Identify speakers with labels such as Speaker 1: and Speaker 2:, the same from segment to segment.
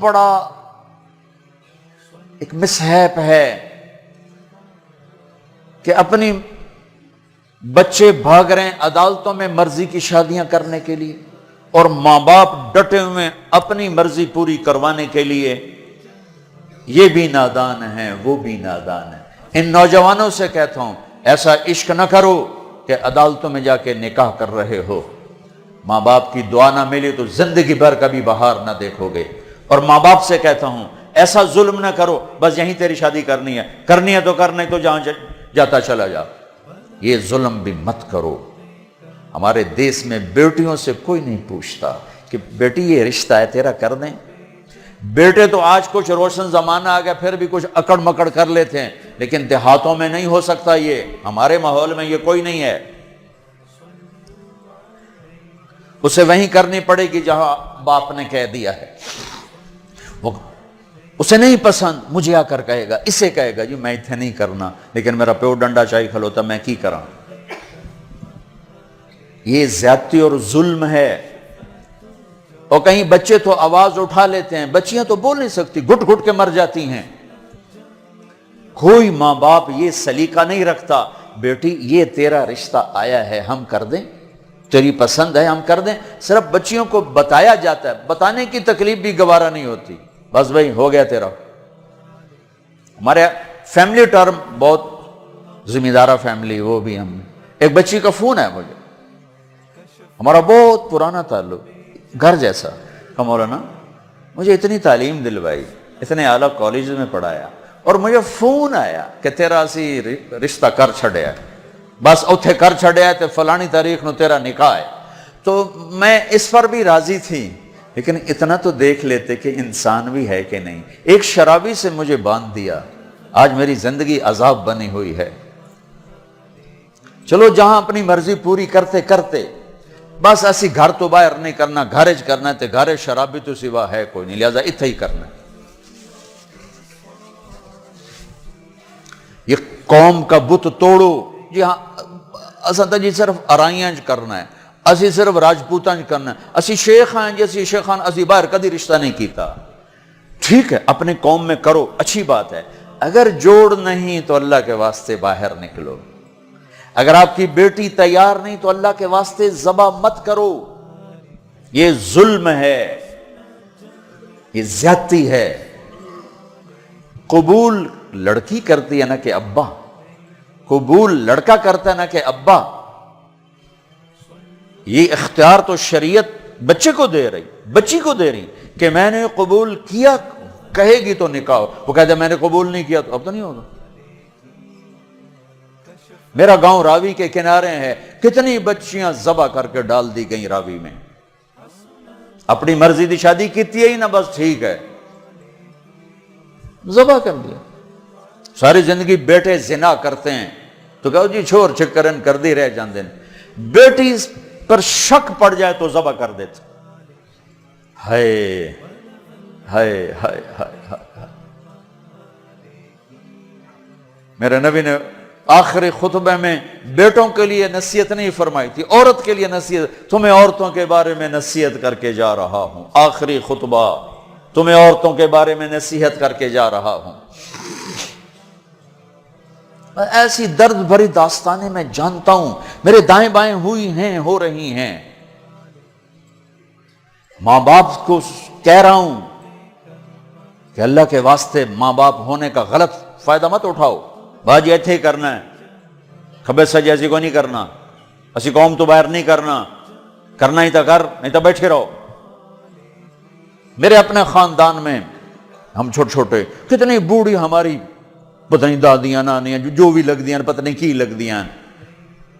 Speaker 1: بڑا ایک مصحف ہے کہ اپنی بچے بھاگ رہے ہیں عدالتوں میں مرضی کی شادیاں کرنے کے لیے، اور ماں باپ ڈٹے ہوئے اپنی مرضی پوری کروانے کے لیے۔ یہ بھی نادان ہیں، وہ بھی نادان ہیں۔ ان نوجوانوں سے کہتا ہوں ایسا عشق نہ کرو کہ عدالتوں میں جا کے نکاح کر رہے ہو، ماں باپ کی دعا نہ ملی تو زندگی بھر کبھی بہار نہ دیکھو گے۔ اور ماں باپ سے کہتا ہوں ایسا ظلم نہ کرو بس یہیں تیری شادی کرنی ہے تو کرنے تو جہاں جاتا چلا جا، یہ ظلم بھی مت کرو۔ ہمارے دیس میں بیٹیوں سے کوئی نہیں پوچھتا کہ بیٹی یہ رشتہ ہے تیرا کر دیں۔ بیٹے تو آج کچھ روشن زمانہ آ گیا پھر بھی کچھ اکڑ مکڑ کر لیتے ہیں، لیکن دیہاتوں میں نہیں ہو سکتا، یہ ہمارے ماحول میں یہ کوئی نہیں ہے۔ اسے وہیں کرنی پڑے گی جہاں باپ نے کہہ دیا ہے۔ وہ اسے نہیں پسند، مجھے آ کر کہے گا، اسے کہے گا جی میں اتنے نہیں کرنا، لیکن میرا پیو ڈنڈا چاہی کھلوتا میں کی کراں۔ یہ زیادتی اور ظلم ہے۔ اور کہیں بچے تو آواز اٹھا لیتے ہیں، بچیاں تو بول نہیں سکتی، گھٹ گھٹ کے مر جاتی ہیں۔ کوئی ماں باپ یہ سلیقہ نہیں رکھتا بیٹی یہ تیرا رشتہ آیا ہے ہم کر دیں، تیری پسند ہے ہم کر دیں۔ صرف بچیوں کو بتایا جاتا ہے، بتانے کی تکلیف بھی گوارا نہیں ہوتی، بس بھائی ہو گیا تیرا۔ ہمارے فیملی ٹرم بہت ذمہ دارہ فیملی، وہ بھی ہم ایک بچی کا فون ہے مجھے، ہمارا بہت پرانا تعلق، گھر جیسا، کہ مولانا مجھے اتنی تعلیم دلوائی، اتنے اعلیٰ کالج میں پڑھایا، اور مجھے فون آیا کہ تیرا اسی رشتہ کر چھڑیا، بس اتھے کر چھڑیا تے فلانی تاریخ نو تیرا نکاح ہے۔ تو میں اس پر بھی راضی تھی، لیکن اتنا تو دیکھ لیتے کہ انسان بھی ہے کہ نہیں۔ ایک شرابی سے مجھے باندھ دیا، آج میری زندگی عذاب بنی ہوئی ہے۔ چلو جہاں اپنی مرضی پوری کرتے کرتے بس اسی گھر تو باہر نہیں کرنا، گھرج کرنا تے گھر شرابی تو سوا ہے کوئی نہیں، لہذا اتھے ہی کرنا۔ یہ قوم کا بت توڑو، جی ہاں اساں تا جی صرف ارائیاں کرنا ہے، اسی صرف راجپوتاں کرنا ہے، اسی شیخ ہیں جی اسی شیخان، اسی باہر کدی رشتہ نہیں کیتا۔ ٹھیک ہے اپنے قوم میں کرو، اچھی بات ہے، اگر جوڑ نہیں تو اللہ کے واسطے باہر نکلو۔ اگر آپ کی بیٹی تیار نہیں تو اللہ کے واسطے ذبح مت کرو، یہ ظلم ہے، یہ زیادتی ہے۔ قبول لڑکی کرتی ہے نہ کہ ابا، قبول لڑکا کرتا ہے نہ کہ ابا۔ یہ اختیار تو شریعت بچے کو دے رہی، بچی کو دے رہی کہ میں نے قبول کیا، کہے گی تو نکاح ہو۔ وہ کہتے ہیں میں نے قبول نہیں کیا تو اب تو نہیں ہوگا۔ میرا گاؤں راوی کے کنارے ہے، کتنی بچیاں ذبح کر کے ڈال دی گئیں راوی میں، اپنی مرضی دی شادی کیتی ہے ہی نہ، بس ٹھیک ہے ذبح کر دیا۔ ساری زندگی بیٹے زنا کرتے ہیں تو کہو جی چھوڑ چکرن کر دی رہ جاندے ہیں، بیٹی پر شک پڑ جائے تو ذبح کر دیتے۔ ہائے ہائے ہائے ہائے۔ میرے نبی نے آخری خطبے میں بیٹوں کے لیے نصیحت نہیں فرمائی تھی، عورت کے لیے نصیحت، تمہیں عورتوں کے بارے میں نصیحت کر کے جا رہا ہوں، آخری خطبہ تمہیں عورتوں کے بارے میں نصیحت کر کے جا رہا ہوں۔ ایسی درد بھری داستانیں میں جانتا ہوں، میرے دائیں بائیں ہوئی ہیں، ہو رہی ہیں۔ ماں باپ کو کہہ رہا ہوں کہ اللہ کے واسطے ماں باپ ہونے کا غلط فائدہ مت اٹھاؤ، باجی ایتھے ہی کرنا ہے، کھبے سجے ایسی کو نہیں کرنا، اسی قوم تو باہر نہیں کرنا، کرنا ہی تو کر نہیں تو بیٹھے رہو۔ میرے اپنے خاندان میں ہم چھوٹے چھوٹے کتنی بوڑھی ہماری پتہ نہیں دادیاں نانیاں جو بھی لگ دیاں پتہ نہیں کی لگ دیاں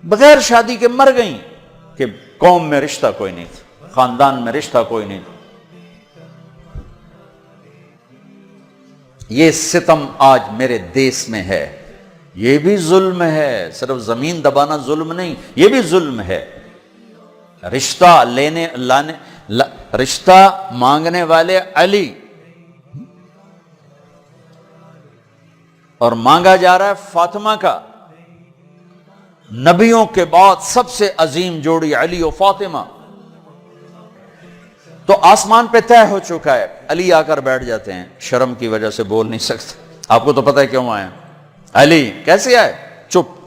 Speaker 1: بغیر شادی کے مر گئیں کہ قوم میں رشتہ کوئی نہیں تھا، خاندان میں رشتہ کوئی نہیں تھا۔ یہ ستم آج میرے دیس میں ہے، یہ بھی ظلم ہے، صرف زمین دبانا ظلم نہیں، یہ بھی ظلم ہے۔ رشتہ لینے لانے رشتہ مانگنے والے علی اور مانگا جا رہا ہے فاطمہ کا۔ نبیوں کے بعد سب سے عظیم جوڑی علی و فاطمہ، تو آسمان پہ طے ہو چکا ہے. علی آ کر بیٹھ جاتے ہیں, شرم کی وجہ سے بول نہیں سکتے. آپ کو تو پتہ ہے کیوں آئے. علی کیسے آئے؟ چپ.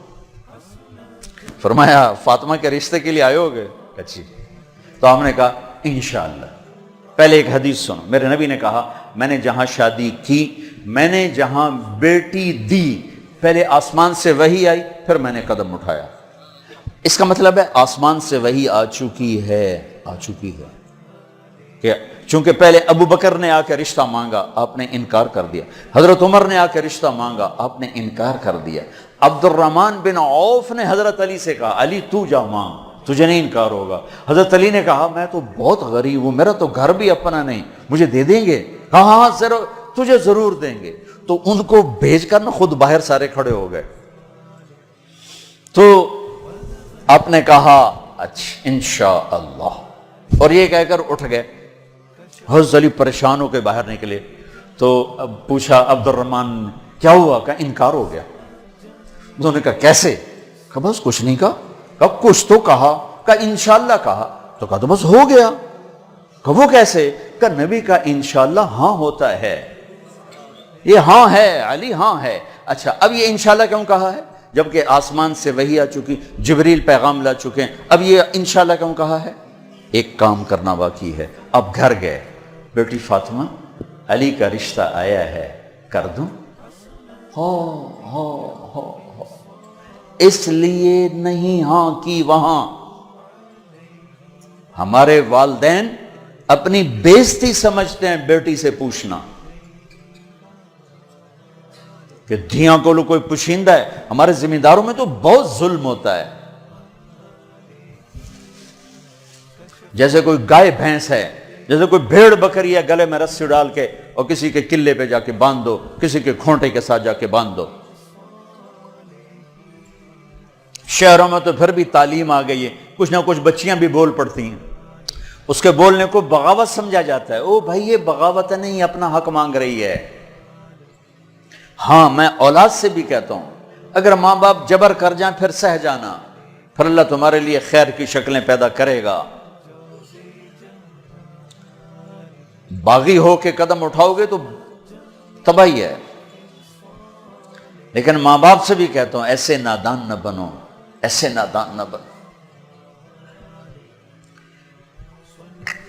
Speaker 1: فرمایا فاطمہ کے رشتے کے لیے آئے ہوگے؟ اچھی. تو ہم نے کہا انشاءاللہ. پہلے ایک حدیث سنو. میرے نبی نے کہا میں نے جہاں شادی کی, میں نے جہاں بیٹی دی, پہلے آسمان سے وحی آئی, پھر میں نے قدم اٹھایا. اس کا مطلب ہے آسمان سے وحی آ چکی ہے, آ چکی ہے. کہ چونکہ پہلے ابو بکر نے آ کے رشتہ مانگا, آپ نے انکار کر دیا. حضرت عمر نے آ کے رشتہ مانگا, آپ نے انکار کر دیا. عبد الرحمن بن عوف نے حضرت علی سے کہا علی تو جا مانگ, تجھے نہیں انکار ہوگا. حضرت علی نے کہا میں تو بہت غریب ہوں, میرا تو گھر بھی اپنا نہیں, مجھے دے دیں گے؟ کہا ہاں ضرور, تجھے ضرور دیں گے. تو ان کو بھیج کر نا خود باہر سارے کھڑے ہو گئے. تو آپ نے کہا اچھا انشاءاللہ, اور یہ کہہ کر اٹھ گئے. حضرت علی پریشان ہو کے باہر نکلے. تو اب پوچھا عبد الرحمن کیا ہوا؟ کہا انکار ہو گیا. انہوں نے کہا کیسے؟ کہا بس کچھ نہیں کہا. کہا کچھ تو کہا. کہا انشاءاللہ کہا. تو کہا تو بس ہو گیا. کہا وہ کیسے؟ کہا نبی کا انشاءاللہ ہاں ہوتا ہے. یہ ہاں ہے علی, ہاں ہے. اچھا اب یہ انشاءاللہ کیوں کہا ہے جبکہ آسمان سے وحی آ چکی, جبریل پیغام لا چکے ہیں؟ اب یہ انشاءاللہ کیوں کہا ہے؟ ایک کام کرنا باقی ہے. اب گھر گئے, بیٹی فاطمہ علی کا رشتہ آیا ہے, کر دوں؟ ہو اس لیے نہیں ہاں کی وہاں. ہمارے والدین اپنی بےزتی سمجھتے ہیں بیٹی سے پوچھنا کہ دھیاں کو کوئی پوشیندہ ہے. ہمارے ذمہ داروں میں تو بہت ظلم ہوتا ہے. جیسے کوئی گائے بھینس ہے, جیسے کوئی بھیڑ بکری ہے, گلے میں رسی ڈال کے اور کسی کے قلعے پہ جا کے باندھ دو, کسی کے کھونٹے کے ساتھ جا کے باندھ دو. شہروں میں تو پھر بھی تعلیم آ گئی ہے, کچھ نہ کچھ بچیاں بھی بول پڑتی ہیں. اس کے بولنے کو بغاوت سمجھا جاتا ہے. او بھائی یہ بغاوت نہیں, اپنا حق مانگ رہی ہے. ہاں میں اولاد سے بھی کہتا ہوں اگر ماں باپ جبر کر جائیں پھر سہ جانا, پھر اللہ تمہارے لیے خیر کی شکلیں پیدا کرے گا. باغی ہو کے قدم اٹھاؤ گے تو تباہی ہے. لیکن ماں باپ سے بھی کہتا ہوں ایسے نادان نہ بنو, ایسے نادان نہ بنو.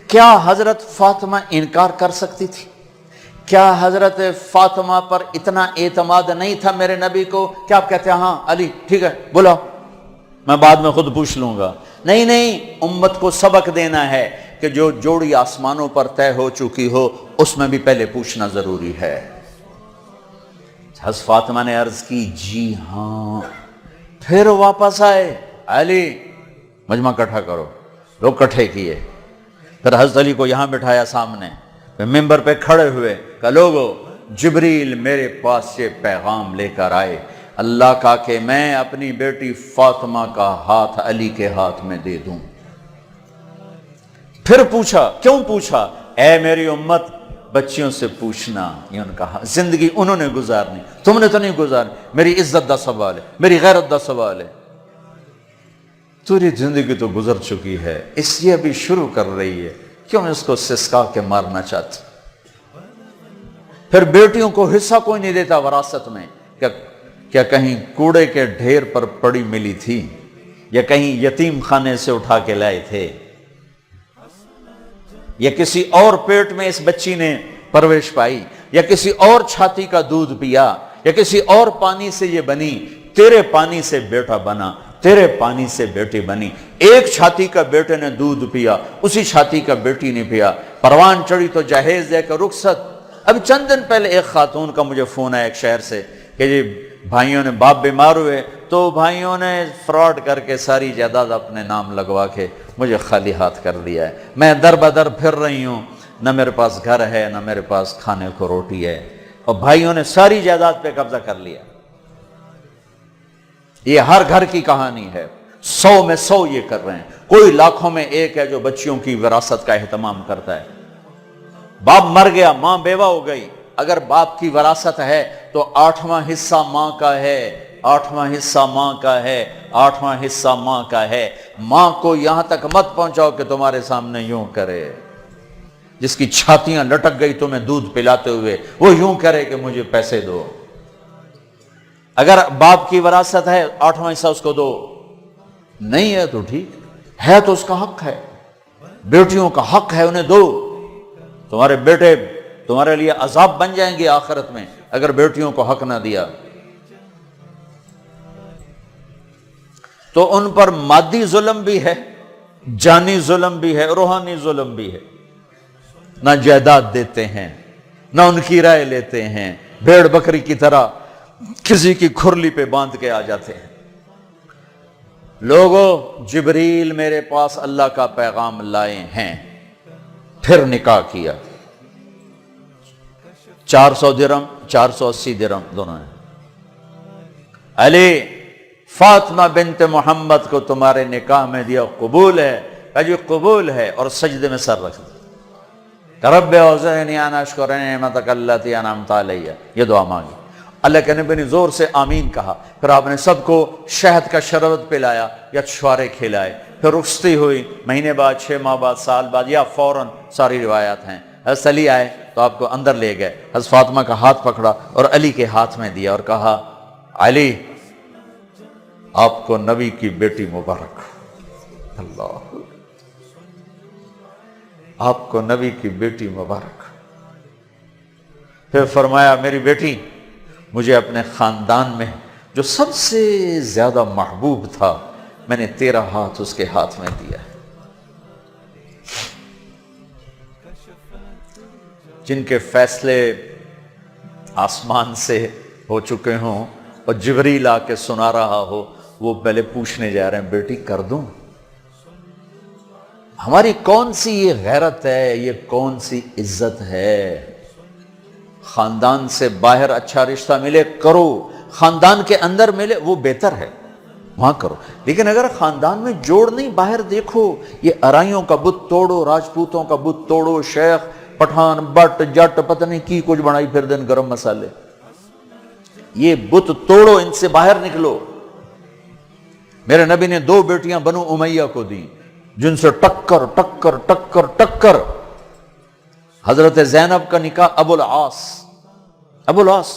Speaker 1: کیا حضرت فاطمہ انکار کر سکتی تھی؟ کیا حضرت فاطمہ پر اتنا اعتماد نہیں تھا میرے نبی کو کہ آپ کہتے ہیں ہاں علی ٹھیک ہے بولا, میں بعد میں خود پوچھ لوں گا؟ نہیں نہیں, امت کو سبق دینا ہے کہ جو جوڑی آسمانوں پر طے ہو چکی ہو اس میں بھی پہلے پوچھنا ضروری ہے. حضرت فاطمہ نے عرض کی جی ہاں. پھر واپس آئے, علی مجمع اکٹھا کرو. لوگ اکٹھے کیے. پھر حضرت علی کو یہاں بٹھایا سامنے, پھر ممبر پہ کھڑے ہوئے کہ لوگو جبریل میرے پاس یہ پیغام لے کر آئے اللہ کا کہ میں اپنی بیٹی فاطمہ کا ہاتھ علی کے ہاتھ میں دے دوں. پھر پوچھا, کیوں پوچھا؟ اے میری امت بچیوں سے پوچھنا, یہ ان کا زندگی انہوں نے گزارنی, تم نے تو نہیں گزارنی. میری عزت دا سوال ہے, میری غیرت دا سوال ہے. تیری زندگی تو گزر چکی ہے, اس لیے ابھی شروع کر رہی ہے, کیوں اس کو سسکا کے مارنا چاہتی؟ پھر بیٹیوں کو حصہ کوئی نہیں دیتا وراثت میں. کیا کہیں کوڑے کے ڈھیر پر پڑی ملی تھی یا کہیں یتیم خانے سے اٹھا کے لائے تھے یا کسی اور پیٹ میں اس بچی نے پرورش پائی یا کسی اور چھاتی کا دودھ پیا یا کسی اور پانی سے یہ بنی؟ تیرے پانی سے بیٹا بنا, تیرے پانی سے بیٹی بنی. ایک چھاتی کا بیٹے نے دودھ پیا, اسی چھاتی کا بیٹی نے پیا. پروان چڑھی تو جہیز دے کر رخصت. اب چند دن پہلے ایک خاتون کا مجھے فون آیا ایک شہر سے کہ جی بھائیوں نے باپ بیمار ہوئے تو بھائیوں نے فراڈ کر کے ساری جائیداد اپنے نام لگوا کے مجھے خالی ہاتھ کر دیا ہے. میں در بدر پھر رہی ہوں, نہ میرے پاس گھر ہے نہ میرے پاس کھانے کو روٹی ہے, اور بھائیوں نے ساری جائیداد پہ قبضہ کر لیا. یہ ہر گھر کی کہانی ہے, 100 میں 100 یہ کر رہے ہیں. کوئی لاکھوں میں ایک ہے جو بچیوں کی وراثت کا اہتمام کرتا ہے. باپ مر گیا, ماں بیوہ ہو گئی, اگر باپ کی وراثت ہے تو 8واں حصہ ماں کا ہے, 8واں حصہ ماں کا ہے, 8واں حصہ ماں کا ہے. ماں کو یہاں تک مت پہنچاؤ کہ تمہارے سامنے یوں کرے. جس کی چھاتیاں لٹک گئی تمہیں دودھ پلاتے ہوئے، وہ یوں کرے کہ مجھے پیسے دو۔ اگر باپ کی وراثت ہے 8واں حصہ اس کو دو، نہیں ہے تو ٹھیک ہے، تو اس کا حق ہے۔ بیٹیوں کا حق ہے، انہیں دو۔ تمہارے بیٹے تمہارے لیے عذاب بن جائیں گے آخرت میں اگر بیٹیوں کو حق نہ دیا۔ تو ان پر مادی ظلم بھی ہے، جانی ظلم بھی ہے، روحانی ظلم بھی ہے۔ نہ جائیداد دیتے ہیں، نہ ان کی رائے لیتے ہیں، بھیڑ بکری کی طرح کسی کی کھرلی پہ باندھ کے آ جاتے ہیں۔ لوگوں، جبریل میرے پاس اللہ کا پیغام لائے ہیں، پھر نکاح کیا۔ 400 درہم، 480 درہم دونوں ہیں۔ علی فاطمہ بنت محمد کو تمہارے نکاح میں دیا، قبول ہے؟ کہا جی قبول ہے، اور سجدے میں سر رکھ دیا۔ رب اوزعنی ان اشکر نعمتک التی انعمت علی، یہ دعا مانگی۔ اللہ کے نبی نے زور سے آمین کہا، پھر آپ نے سب کو شہد کا شربت پلایا یا چھوارے کھلائے، پھر رخصتی ہوئی، مہینے بعد، 6 ماہ بعد، سال بعد، یا فوراً، ساری روایات ہیں۔ حضرت علی آئے تو آپ کو اندر لے گئے، حضرت فاطمہ کا ہاتھ پکڑا اور علی کے ہاتھ میں دیا اور کہا، علی آپ کو نبی کی بیٹی مبارک۔ اللہ، آپ کو نبی کی بیٹی مبارک۔ پھر فرمایا، میری بیٹی، مجھے اپنے خاندان میں جو سب سے زیادہ محبوب تھا، میں نے تیرا ہاتھ اس کے ہاتھ میں دیا ہے۔ جن کے فیصلے آسمان سے ہو چکے ہوں اور جبریل آ کے سنا رہا ہو، وہ پہلے پوچھنے جا رہے ہیں، بیٹی کر دوں؟ ہماری کون سی یہ غیرت ہے، یہ کون سی عزت ہے؟ خاندان سے باہر اچھا رشتہ ملے کرو، خاندان کے اندر ملے وہ بہتر ہے، وہاں کرو۔ لیکن اگر خاندان میں جوڑ نہیں، باہر دیکھو، یہ ارائیوں کا بت توڑو، راجپوتوں کا بت توڑو، شیخ پٹھان بٹ جٹ پتہ نہیں کی کچھ بنائی پھر دن گرم مسالے، یہ بت توڑو، ان سے باہر نکلو۔ میرے نبی نے 2 بیٹیاں بنو امیہ کو دی، جن سے ٹکر ٹکر ٹکر ٹکر۔ حضرت زینب کا نکاح ابو العاص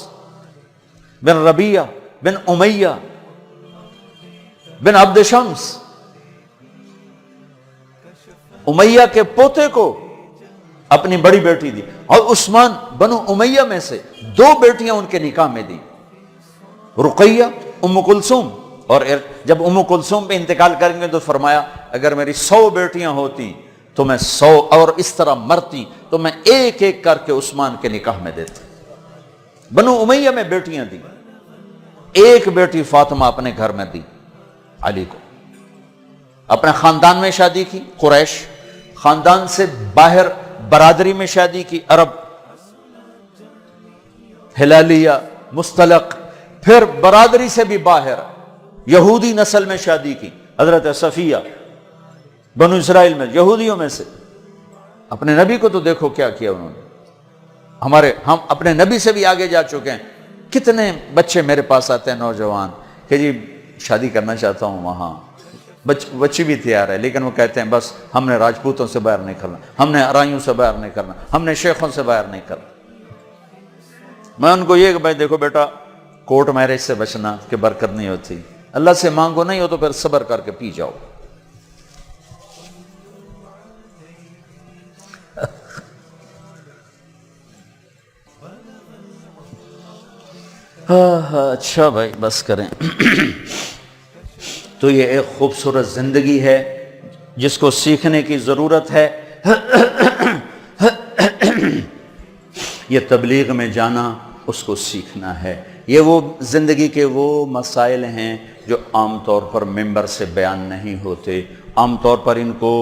Speaker 1: بن ربیعہ بن امیہ بن عبد شمس، امیہ کے پوتے کو اپنی بڑی بیٹی دی، اور عثمان بنو امیہ میں سے 2 بیٹیاں ان کے نکاح میں دی، رقیہ، ام کلثوم۔ اور جب ام کلثوم پہ انتقال کریں گے تو فرمایا، اگر میری 100 بیٹیاں ہوتی تو میں 100، اور اس طرح مرتی تو میں ایک ایک کر کے عثمان کے نکاح میں دیتا۔ بنو امیہ میں بیٹیاں دی، ایک بیٹی فاطمہ اپنے گھر میں دی علی کو، اپنے خاندان میں شادی کی قریش، خاندان سے باہر برادری میں شادی کی عرب، ہلالیہ، مستلق، پھر برادری سے بھی باہر یہودی نسل میں شادی کی، حضرت صفیہ بنو اسرائیل میں، یہودیوں میں سے۔ اپنے نبی کو تو دیکھو کیا کیا انہوں نے۔ ہم اپنے نبی سے بھی آگے جا چکے ہیں۔ کتنے بچے میرے پاس آتے ہیں نوجوان کہ جی شادی کرنا چاہتا ہوں وہاں، بچی بھی تیار ہے، لیکن وہ کہتے ہیں بس ہم نے راجپوتوں سے باہر نہیں کرنا، ہم نے ارائیوں سے باہر نہیں کرنا، ہم نے شیخوں سے باہر نہیں کرنا۔ میں ان کو یہ کہ بھائی دیکھو بیٹا، کورٹ میرج سے بچنا کہ برکت نہیں ہوتی، اللہ سے مانگو، نہیں ہو تو پھر صبر کر کے پی جاؤ۔ اچھا بھائی بس کریں۔ تو یہ ایک خوبصورت زندگی ہے جس کو سیکھنے کی ضرورت ہے۔ یہ تبلیغ میں جانا، اس کو سیکھنا ہے۔ یہ وہ زندگی کے وہ مسائل ہیں جو عام طور پر ممبر سے بیان نہیں ہوتے، عام طور پر ان کو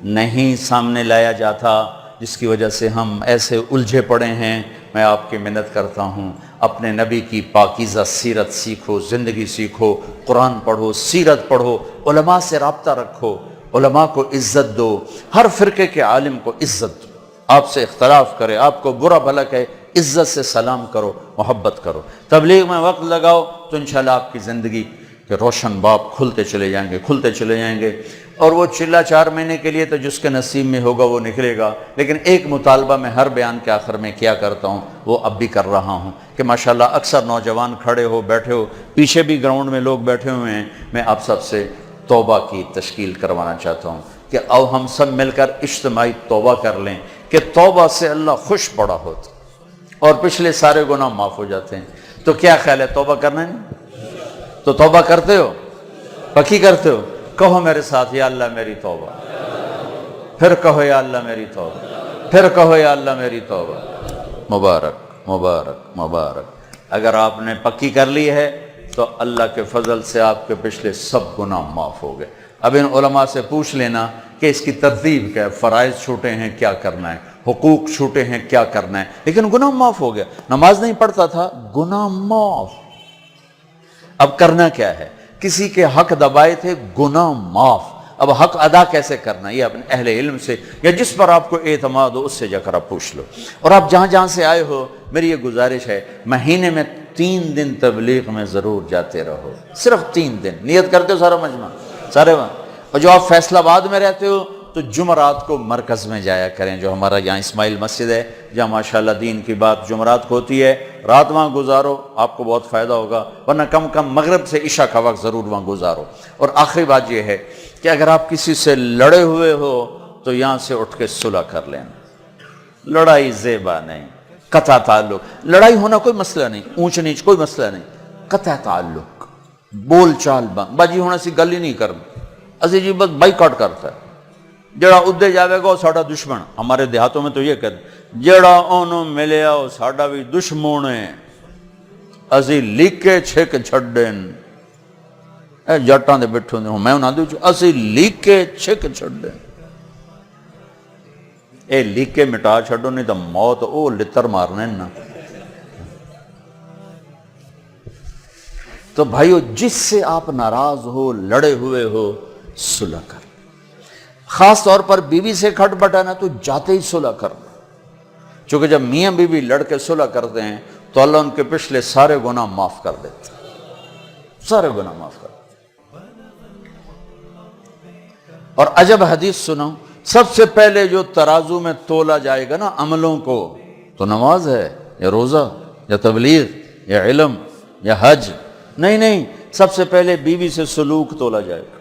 Speaker 1: نہیں سامنے لایا جاتا، جس کی وجہ سے ہم ایسے الجھے پڑے ہیں۔ میں آپ کی منت کرتا ہوں، اپنے نبی کی پاکیزہ سیرت سیکھو، زندگی سیکھو، قرآن پڑھو، سیرت پڑھو، علماء سے رابطہ رکھو، علماء کو عزت دو، ہر فرقے کے عالم کو عزت دو، آپ سے اختلاف کرے، آپ کو برا بھلا کہے، عزت سے سلام کرو، محبت کرو، تبلیغ میں وقت لگاؤ، تو انشاءاللہ آپ کی زندگی کے روشن باب کھلتے چلے جائیں گے، کھلتے چلے جائیں گے۔ اور وہ چلا 4 مہینے کے لیے تو جس کے نصیب میں ہوگا وہ نکلے گا. لیکن ایک مطالبہ میں ہر بیان کے آخر میں کیا کرتا ہوں، وہ اب بھی کر رہا ہوں کہ ماشاءاللہ اکثر نوجوان کھڑے ہو بیٹھے ہو، پیچھے بھی گراؤنڈ میں لوگ بیٹھے ہوئے ہیں، میں آپ سب سے توبہ کی تشکیل کروانا چاہتا ہوں کہ آؤ ہم سب مل کر اجتماعی توبہ کر لیں کہ توبہ سے اللہ خوش بڑا ہوتا اور پچھلے سارے گناہ معاف ہو جاتے ہیں. تو کیا خیال ہے، توبہ کرنا ہے؟ تو توبہ کرتے ہو، پکی کرتے ہو؟ کہو میرے ساتھ، یا اللہ میری توبہ. پھر کہو یا اللہ میری توبہ. پھر کہو یا اللہ میری توبہ. مبارک مبارک مبارک. اگر آپ نے پکی کر لی ہے تو اللہ کے فضل سے آپ کے پچھلے سب گناہ معاف ہو گئے. اب ان علماء سے پوچھ لینا کہ اس کی ترتیب کیا ہے، فرائض چھوٹے ہیں کیا کرنا ہے، حقوق چھوٹے ہیں کیا کرنا ہے، لیکن گناہ معاف ہو گیا. نماز نہیں پڑھتا تھا، گناہ معاف. اب کرنا کیا ہے، کسی کے حق دبائے تھے، گناہ معاف. اب حق ادا کیسے کرنا، یہ اپنے اہل علم سے یا جس پر آپ کو اعتماد ہو اس سے جا کر آپ پوچھ لو. اور آپ جہاں جہاں سے آئے ہو، میری یہ گزارش ہے، مہینے میں 3 دن تبلیغ میں ضرور جاتے رہو. صرف 3 دن نیت کرتے ہو، سارا مجمع سارے وہاں. اور جو آپ فیصل آباد میں رہتے ہو تو جمعرات کو مرکز میں جایا کریں، جو ہمارا یہاں اسماعیل مسجد ہے جہاں ماشاءاللہ دین کی بات جمعرات کو ہوتی ہے. رات وہاں گزارو، آپ کو بہت فائدہ ہوگا، ورنہ کم کم مغرب سے عشاء کا وقت ضرور وہاں گزارو. اور آخری بات یہ ہے کہ اگر آپ کسی سے لڑے ہوئے ہو تو یہاں سے اٹھ کے صلح کر لینا. لڑائی زیبا نہیں، قطع تعلق. لڑائی ہونا کوئی مسئلہ نہیں، اونچ نیچ کوئی مسئلہ نہیں، قطع تعلق، بول چال بند. باجی ہونا سی گل ہی نہیں کرنا. اسی جی بس بائیکاٹ کرتا ہے. جڑا ادے جاوے گا وہ ساڈا دشمن. ہمارے دیہاتوں میں تو یہ کہتے ہیں جڑا انہوں ملیا وہ ساڈا بھی دشمن ہے، اسی لیکے چھک چھڈن. اے جٹاں دے بیٹھے ہوندے میں انہاں دے اسی لیکے چھک چھڈن. اے لیکے مٹا چھڈو نہیں تو موت او لتر مارنے نا. تو بھائیو جس سے آپ ناراض ہو، لڑے ہوئے ہو، صلح کر. خاص طور پر بیوی سے کھٹ بٹانا تو جاتے ہی صلح کرنا. چونکہ جب میاں بیوی لڑ کے صلح کرتے ہیں تو اللہ ان کے پچھلے سارے گناہ معاف کر دیتے ہیں، سارے گناہ معاف کر دیتے ہیں. اور عجب حدیث سنو، سب سے پہلے جو ترازو میں تولا جائے گا نا عملوں کو، تو نماز ہے یا روزہ یا تبلیغ یا علم یا حج؟ نہیں، سب سے پہلے بیوی سے سلوک تولا جائے گا.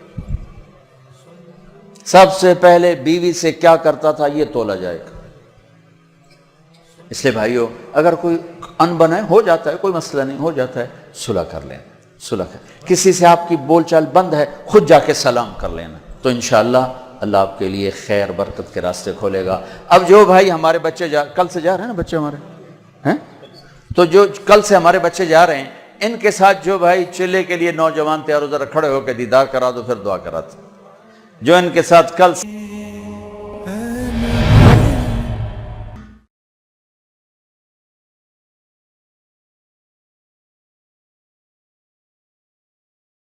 Speaker 1: سب سے پہلے بیوی سے کیا کرتا تھا یہ تولا جائے گا. اس لیے بھائیو اگر کوئی انبن ہے، ہو جاتا ہے، کوئی مسئلہ نہیں، ہو جاتا ہے، صلح کر لینا. صلح کر، کسی سے آپ کی بول چال بند ہے، خود جا کے سلام کر لینا. تو انشاءاللہ اللہ آپ کے لیے خیر برکت کے راستے کھولے گا. اب جو بھائی ہمارے بچے کل سے جا رہے ہیں نا بچے ہمارے ہیں، تو جو کل سے ہمارے بچے جا رہے ہیں، ان کے ساتھ جو بھائی چلے کے لیے نوجوان تیار ہو، ذرا کھڑے ہو کے دیدار کرا دو، پھر دعا کراتے. جو ان کے ساتھ کل